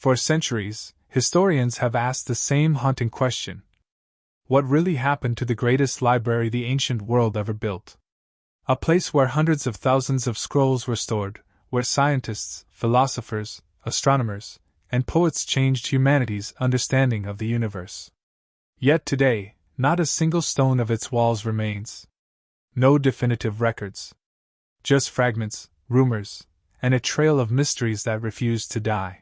For centuries, historians have asked the same haunting question. What really happened to the greatest library the ancient world ever built? A place where hundreds of thousands of scrolls were stored, where scientists, philosophers, astronomers, and poets changed humanity's understanding of the universe. Yet today, not a single stone of its walls remains. No definitive records. Just fragments, rumors, and a trail of mysteries that refuse to die.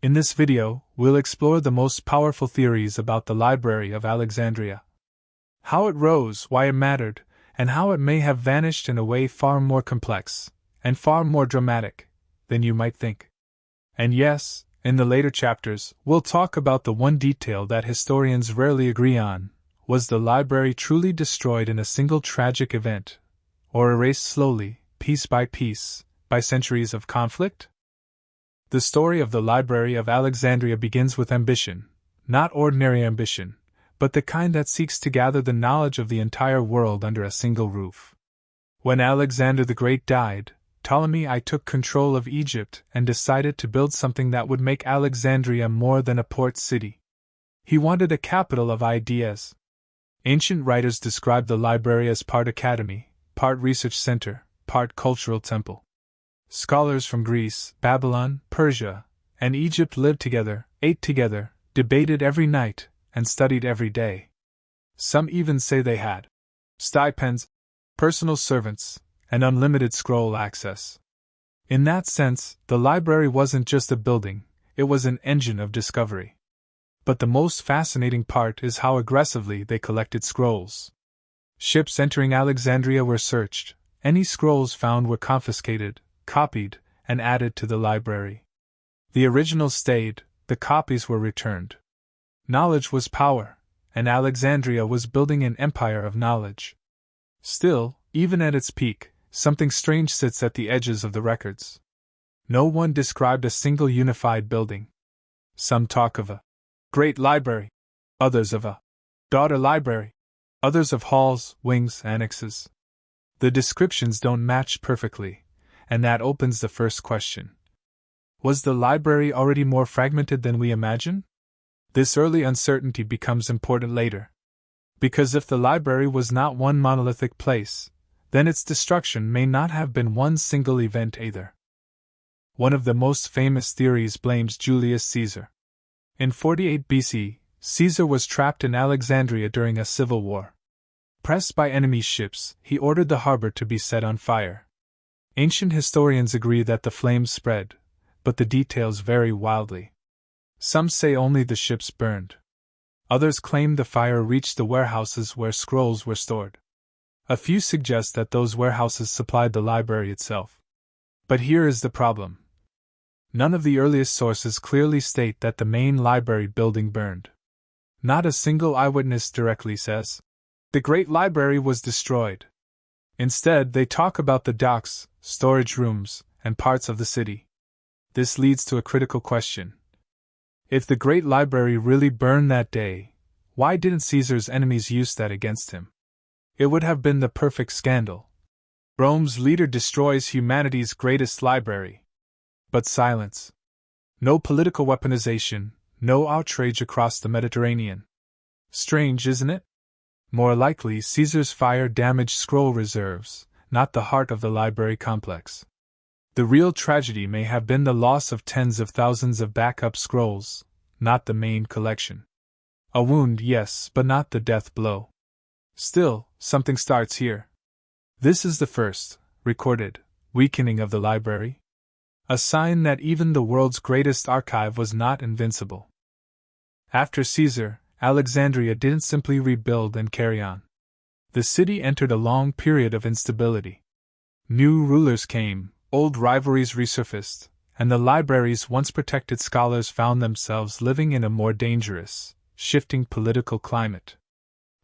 In this video, we'll explore the most powerful theories about the Library of Alexandria. How it rose, why it mattered, and how it may have vanished in a way far more complex, and far more dramatic, than you might think. And yes, in the later chapters, we'll talk about the one detail that historians rarely agree on. Was the library truly destroyed in a single tragic event, or erased slowly, piece by piece, by centuries of conflict? The story of the Library of Alexandria begins with ambition, not ordinary ambition, but the kind that seeks to gather the knowledge of the entire world under a single roof. When Alexander the Great died, Ptolemy I took control of Egypt and decided to build something that would make Alexandria more than a port city. He wanted a capital of ideas. Ancient writers describe the library as part academy, part research center, part cultural temple. Scholars from Greece, Babylon, Persia, and Egypt lived together, ate together, debated every night, and studied every day. Some even say they had stipends, personal servants, and unlimited scroll access. In that sense, the library wasn't just a building, it was an engine of discovery. But the most fascinating part is how aggressively they collected scrolls. Ships entering Alexandria were searched, any scrolls found were confiscated, copied, and added to the library. The originals stayed, the copies were returned. Knowledge was power, and Alexandria was building an empire of knowledge. Still, even at its peak, something strange sits at the edges of the records. No one described a single unified building. Some talk of a great library, others of a daughter library, others of halls, wings, annexes. The descriptions don't match perfectly, and that opens the first question. Was the library already more fragmented than we imagine? This early uncertainty becomes important later. Because if the library was not one monolithic place, then its destruction may not have been one single event either. One of the most famous theories blames Julius Caesar. In 48 BC, Caesar was trapped in Alexandria during a civil war. Pressed by enemy ships, he ordered the harbor to be set on fire. Ancient historians agree that the flames spread, but the details vary wildly. Some say only the ships burned. Others claim the fire reached the warehouses where scrolls were stored. A few suggest that those warehouses supplied the library itself. But here is the problem. None of the earliest sources clearly state that the main library building burned. Not a single eyewitness directly says, "The great library was destroyed." Instead, they talk about the docks, storage rooms, and parts of the city. This leads to a critical question. If the great library really burned that day, why didn't Caesar's enemies use that against him? It would have been the perfect scandal. Rome's leader destroys humanity's greatest library. But silence. No political weaponization, no outrage across the Mediterranean. Strange, isn't it? More likely, Caesar's fire damaged scroll reserves, not the heart of the library complex. The real tragedy may have been the loss of tens of thousands of backup scrolls, not the main collection. A wound, yes, but not the death blow. Still, something starts here. This is the first, recorded, weakening of the library. A sign that even the world's greatest archive was not invincible. After Caesar, Alexandria didn't simply rebuild and carry on. The city entered a long period of instability. New rulers came, old rivalries resurfaced, and the library's once protected scholars found themselves living in a more dangerous, shifting political climate.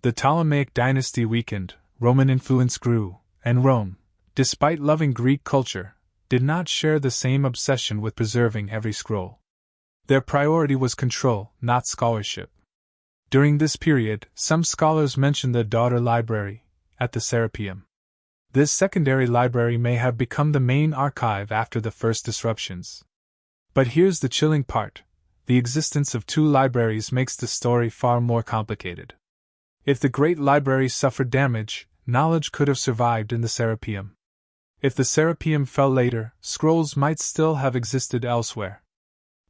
The Ptolemaic dynasty weakened, Roman influence grew, and Rome, despite loving Greek culture, did not share the same obsession with preserving every scroll. Their priority was control, not scholarship. During this period, some scholars mention the daughter library, at the Serapeum. This secondary library may have become the main archive after the first disruptions. But here's the chilling part. the existence of two libraries makes the story far more complicated. If the Great Library suffered damage, knowledge could have survived in the Serapeum. If the Serapeum fell later, scrolls might still have existed elsewhere.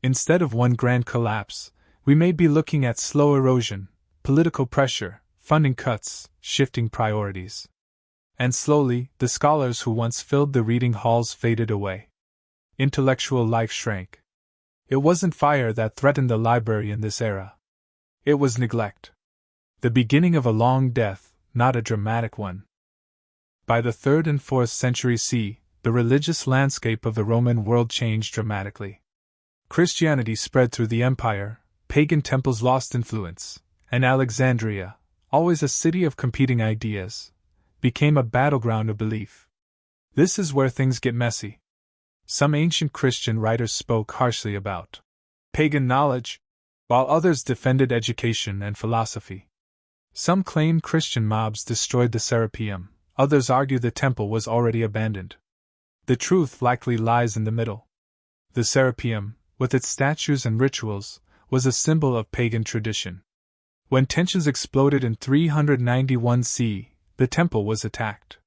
Instead of one grand collapse, we may be looking at slow erosion, political pressure, funding cuts, shifting priorities. And slowly, the scholars who once filled the reading halls faded away. Intellectual life shrank. It wasn't fire that threatened the library in this era. It was neglect. The beginning of a long death, not a dramatic one. By the 3rd and 4th centuries CE, the religious landscape of the Roman world changed dramatically. Christianity spread through the empire, pagan temples lost influence, and Alexandria, always a city of competing ideas, became a battleground of belief. This is where things get messy. Some ancient Christian writers spoke harshly about pagan knowledge, while others defended education and philosophy. Some claimed Christian mobs destroyed the Serapeum, others argue the temple was already abandoned. The truth likely lies in the middle. The Serapeum, with its statues and rituals, was a symbol of pagan tradition. When tensions exploded in 391 CE, the temple was attacked.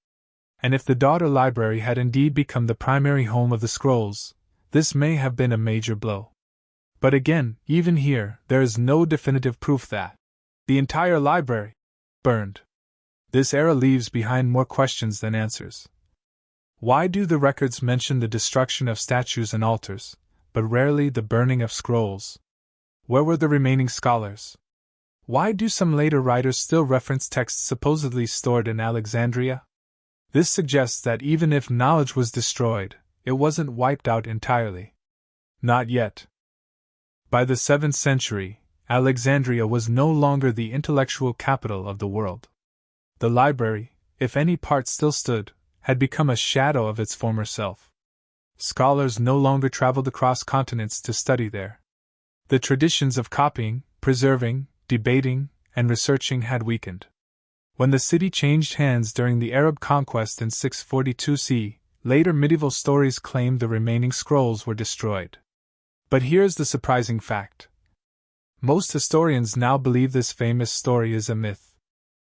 And if the daughter library had indeed become the primary home of the scrolls, this may have been a major blow. But again, even here, there is no definitive proof that the entire library burned. This era leaves behind more questions than answers. Why do the records mention the destruction of statues and altars, but rarely the burning of scrolls? Where were the remaining scholars? Why do some later writers still reference texts supposedly stored in Alexandria? This suggests that even if knowledge was destroyed, it wasn't wiped out entirely. Not yet. By the 7th century, Alexandria was no longer the intellectual capital of the world. The library, if any part still stood, had become a shadow of its former self. Scholars no longer traveled across continents to study there. The traditions of copying, preserving, debating, and researching had weakened. When the city changed hands during the Arab conquest in 642 CE, later medieval stories claimed the remaining scrolls were destroyed. But here's the surprising fact. Most historians now believe this famous story is a myth.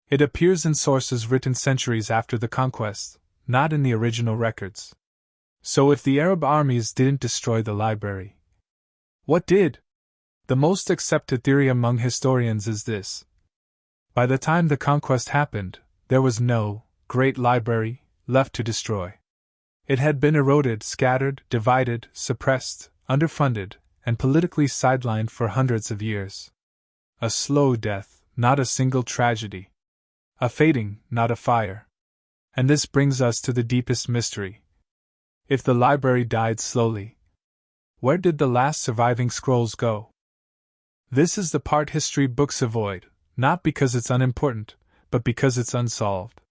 It appears in sources written centuries after the conquest, not in the original records. So if the Arab armies didn't destroy the library, what did? The most accepted theory among historians is this. By the time the conquest happened, there was no great library left to destroy. It had been eroded, scattered, divided, suppressed, underfunded, and politically sidelined for hundreds of years. A slow death, not a single tragedy. A fading, not a fire. And this brings us to the deepest mystery. If the library died slowly, where did the last surviving scrolls go? This is the part history books avoid, not because it's unimportant, but because it's unsolved.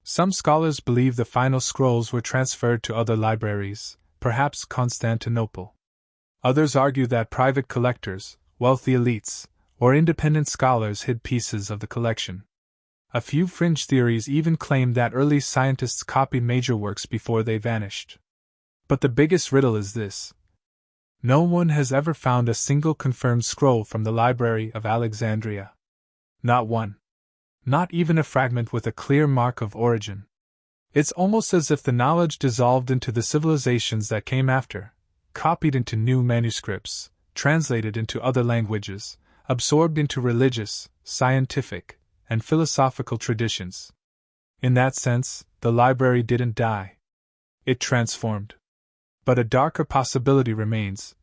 Some scholars believe the final scrolls were transferred to other libraries, perhaps Constantinople. Others argue that private collectors, wealthy elites, or independent scholars hid pieces of the collection. A few fringe theories even claim that early scientists copied major works before they vanished. But the biggest riddle is this. No one has ever found a single confirmed scroll from the Library of Alexandria. Not one. Not even a fragment with a clear mark of origin. It's almost as if the knowledge dissolved into the civilizations that came after, copied into new manuscripts, translated into other languages, absorbed into religious, scientific, and philosophical traditions. In that sense, the library didn't die. It transformed. But a darker possibility remains.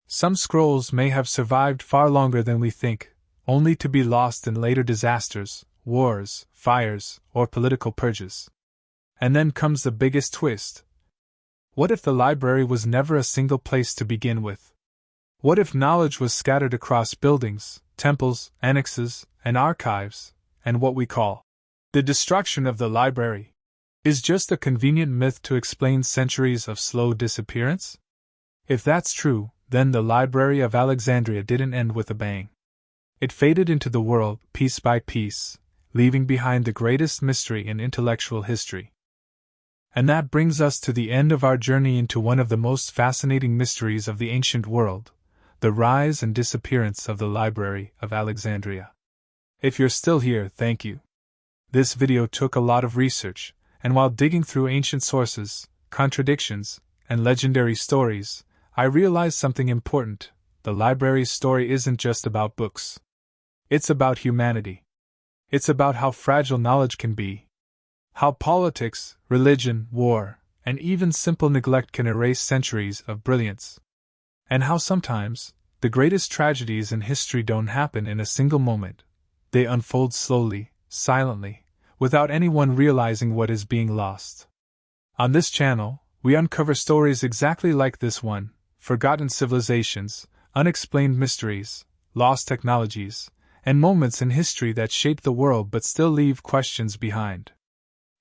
Some scrolls may have survived far longer than we think, only to be lost in later disasters, wars, fires, or political purges. And then comes the biggest twist. What if the library was never a single place to begin with? What if knowledge was scattered across buildings, temples, annexes, and archives, and what we call the destruction of the library is just a convenient myth to explain centuries of slow disappearance? If that's true, then the Library of Alexandria didn't end with a bang. It faded into the world, piece by piece, leaving behind the greatest mystery in intellectual history. And that brings us to the end of our journey into one of the most fascinating mysteries of the ancient world, The rise and disappearance of the Library of Alexandria. If you're still here, thank you. This video took a lot of research, and while digging through ancient sources, contradictions, and legendary stories, I realized something important. The library's story isn't just about books. It's about humanity. It's about how fragile knowledge can be. How politics, religion, war, and even simple neglect can erase centuries of brilliance. And how sometimes, the greatest tragedies in history don't happen in a single moment. They unfold slowly, silently, without anyone realizing what is being lost. On this channel, we uncover stories exactly like this one: forgotten civilizations, unexplained mysteries, lost technologies, and moments in history that shape the world but still leave questions behind.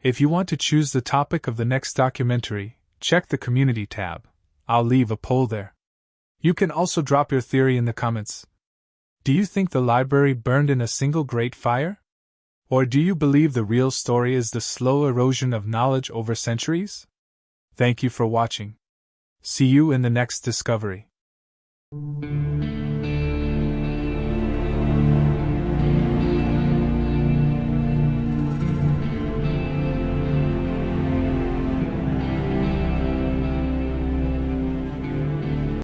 If you want to choose the topic of the next documentary, check the community tab. I'll leave a poll there. You can also drop your theory in the comments. Do you think the library burned in a single great fire? Or do you believe the real story is the slow erosion of knowledge over centuries? Thank you for watching. See you in the next discovery.